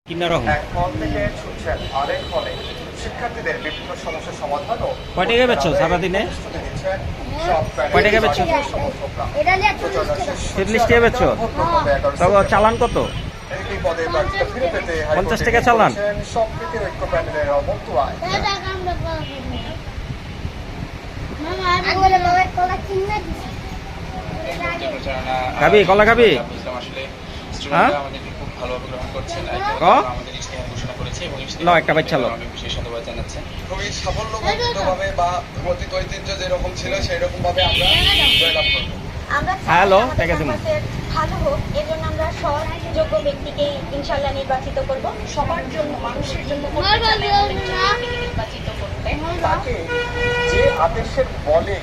কিনা রকম এক হল থেকে ছুটছেন আরেক হলে শিক্ষার্থীদের বিভিন্ন সমস্যার সমাধান ও কয় টাকা বেচছো সারাদিনে? প্রস্তুতি দিচ্ছেন সব কয় টাকা বেচছো? সমর্থকরা। এটা নিয়ে প্রচারণা শেষ 40 টাকা বেচছো? তবে চালান কত? এই পদে প্রার্থীতা ফিরে পেতে 50 টাকা চালান? সম্প্রীতির ঐক্য প্যানেলের অমন্ত আয়। আঙ্গুলে মামার কলা কিনে দিছি। খাবি কলা খাবি? হ্যাঁ আমাদেরকে খুব ভালোভাবে গ্রহণ করছেন। ক? আমাদের ইশতেহার ঘোষণা করেছে এবং লও একটা বাচ্চা লও। অনেক বিশেষ ধন্যবাদ জানাচ্ছেন। খুবই সাফল্যমণ্ডিতভাবে বা অতীত ঐতিহ্য যেরকম ছিল সেই রকম ভাবে আমরা জয়লাভ করবো। আমরা হ্যালো, আমাদের টাকা দিবো। ক্যাম্পাসের ভালো হোক এজন্য আমরা সৎ যোগ্য ব্যক্তিকেই ইনশাআল্লাহ নির্বাচিত করব। সবার জন্য, মানুষের জন্য করতে চান এমন একজন ব্যক্তিকে নির্বাচিত করতে। তাকে যে আদেশের বলে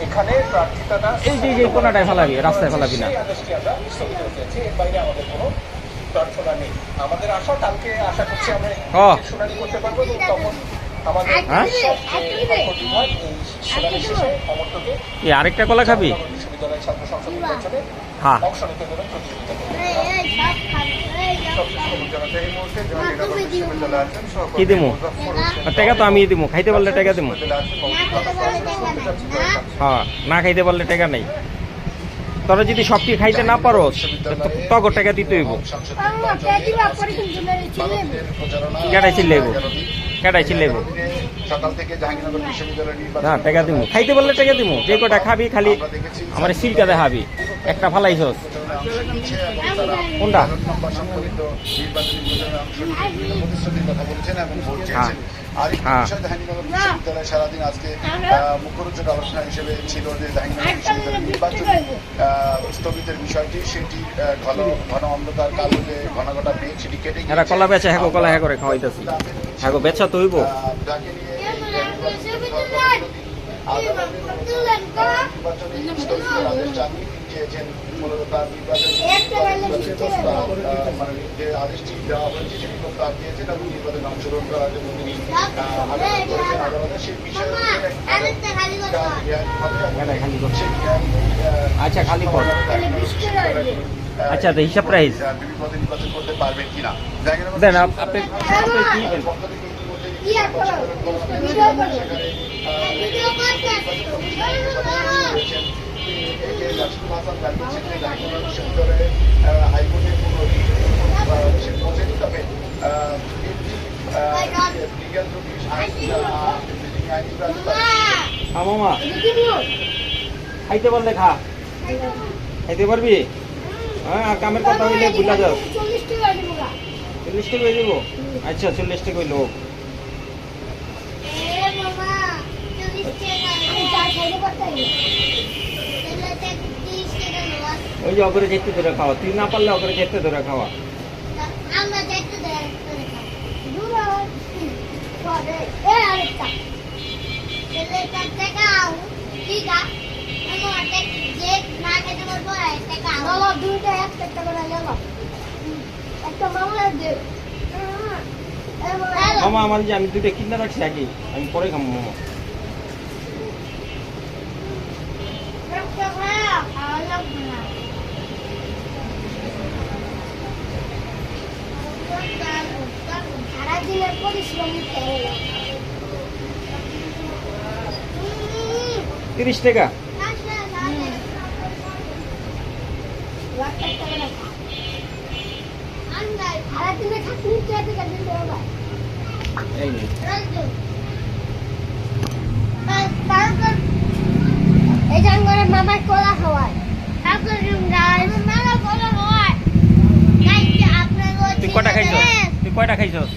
এখানে প্রার্থিতাটা এই যে কোনাটায় ফেলাবি, রাস্তায় ফেলাবি না। সেই আদেশটি আমরা স্থগিত রেখেছি। এর বাইরে আমাদের কোনো প্রার্থনা নেই। আমাদের আশা কালকে আশা করছি আমরা শুনানি করতে পারবো এবং তখন আমাদের হ্যাঁ? বিভাগ এই শুনানি শেষে সমর্থকে এই আরেকটা কলা খাবি? বিশ্ববিদ্যালয়ের ছাত্র সংসদ নির্বাচনে হ্যাঁ অংশ নিতে দেবেন প্রতিযোগিতা করবে। এই সব খাবে। এই সব খাবে। জানাতে এই মুহূর্তে জাহাঙ্গীরনগর বিশ্ববিদ্যালয়ে আছেন সহকর্মী কি দিমু? মুজাফফর হোসেন। আর টাকা তো আমি দিমু, খাইতে পারলে টাকা দিমু। বিশ্ববিদ্যালয়ে আছেন না খেতে পারলে টাকা নাই, না? হ্যাঁ, না খাইতে পারলে টাকা নেই। তোরা যদি সবটি খাইতে না পারো তগো টাকা দিতে হইব। আমরা পেটিবা পরে কিন্তু মেরে ছিলে। কেটাই চিল্লাইব? কেটাই চিল্লাইব? সকাল থেকে জাহাঙ্গীরনগর বিশ্ববিদ্যালয়ের নির্বাচন হ্যাঁ টাকা দিমু, খাইতে পারলে টাকা দিমু। যে কটা খাবি খালি আমার সিলকা দেখাবি। একটা ফালাইছস কোনটা? প্রতিশ্রুতির কথা বলেছেন এবং ভোট চেয়েছেন। আরেকটি হ্যাঁ। বিষয় জাহাঙ্গীরনগর বিশ্ববিদ্যালয় সারাদিন আজকে মুখরোচক আলোচনা হিসেবে ছিল যে জাহাঙ্গীরনগর বিশ্ববিদ্যালয়ের নির্বাচন স্থগিতের বিষয়টি সেটি ঘন অন্ধকার কালো যে ঘন ঘটা মেঘ সেটি কেটে এরা কলা বেচে হ্যাঁ কলা হ্যাঁ করে খাওয়াইতেছি। হ্যাঁ বেচা তো হইব। যাকে নিয়ে চেয়েছেন মূলত তার মানে যে আদেশটি দেওয়া হয়েছে সেটি প্রস্তাব দিয়েছেন এবং নির্বাচনে অংশগ্রহণ করার জন্য তিনি আবেদন করেছেন আদালতে সেই বিষয়ে আচ্ছা খালি কর। আচ্ছা তো হিসাব প্রাইস পদে নির্বাচন করতে পারবেন কিনা দেন আপনি কি দেন? কি আর করো? ভিডিও করো। ভিডিও করতে। হাইকোর্টের কোন পৌঁছেনি তবে হ্যাঁ মামা খাইতে পারলে খা। খাইতে পারবি? হ্যাঁ আর কামের কথা হইলে ভুলা যাও। 40 টাকা দিব গা। 40 টাকা হয়ে যাবো? আচ্ছা 40 টাকা হইলো। এ মামা 40 টাকা আমি যা খাইতে পারতাই। তাহলে 30 টাকা নেওয়া। ওই যে অগরে যেতে ধরে খাওয়া, তুই না পারলে অগরে যেতে ধরে খাওয়া। আমরা যাইতে দেয় করে খাও। দুরা পরে এ আরেকটা। তাহলে টাকা ঠিক আছে। আমার যে না খেতে পারবো টাকা বাবা দুইটা এক টাকা করে নেবো। একটা মামলা দে। মামা আমার যে আমি দুইটা কিনা রাখছি আগে, আমি পরে খাবো মামা। সারাদিনের পরিশ্রম 30 টাকা? সারাদিনে খাটনি টাকা দিতে হবে। এই নে। এই জাঙ্গরে মামার কলা খাওয়ায়। তারপর মামা কলা খাওয়ায়। তুই কয়টা খাইছস? তুই কয়টা খাইছস?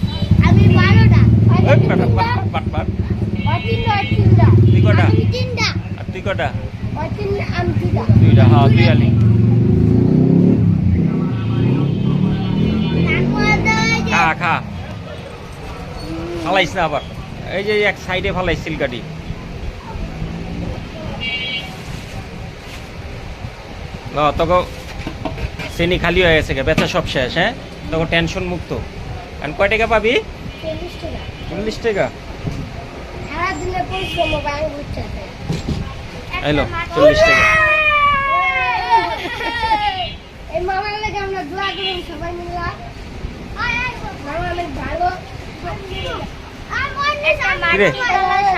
আমি 12টা। এই পাট পাট পাট। তিনটা। তুই কয়টা? আমি তিনটা। আর তুই কয়টা? আমি দুইটা। দুইটা। হ্যাঁ দুই আলি। খা খা। ফালাইস না আবার। এই যে এক সাইডে ফালাইস সিলকাটি। তোকে শ্রেণী খালি হয়ে গেছে, বেচা সব শেষ। হ্যাঁ তোকে টেনশন মুক্ত। আর কয় টাকা পাবি? 40 টাকা। 40 টাকা? সারাদিনের পরিশ্রম ব্যাংক হচ্ছে। এলো 40 টাকা। এই মামার লাগে আমরা দোয়া করুন সবাই মিলে। একটা কিরে? মাটি